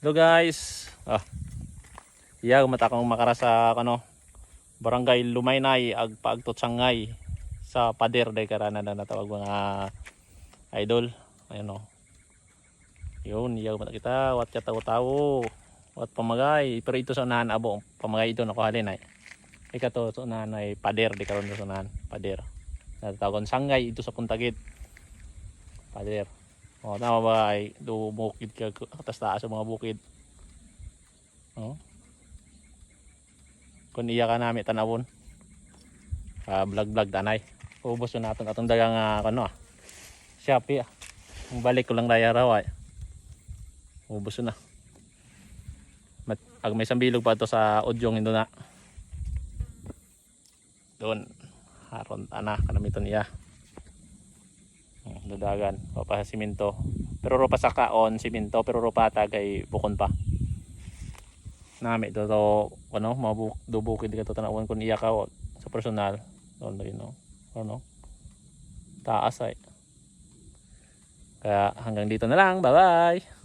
Hello guys. Iya mata kang makara sa Barangay Lumaynay ag paagtot Sangay sa pader day karana na natawag mga idol. Ayun Yun, iya mata kita wat ka tawo-tawo. Wat pamagay, pero ito sa unahan abo pamagay ito nako halin ay. Ikato sa unahan ay pader di karon sa unahan, pader. Natatawagon Sangay ito sa Puntagid. Pader. Tama ba ay bukid ka atas taas sa mga bukid. Kung iya ka nami tanawon. Vlog tanay. Ubos na natin atong dagang Shopee. Ang balik ko lang daya raw ay. Ubos na. Ag may sambilog pa to sa Odyong indo na. Doon haron ana kanamiton iya. Dadagan pa simento. Pero rupa sa kaon simento pero rupa tagay bukon pa. Nami do mabukid ka to tanawon kun iya ka sa personal. Doon taas ay. Kaya hanggang dito na lang. Bye bye.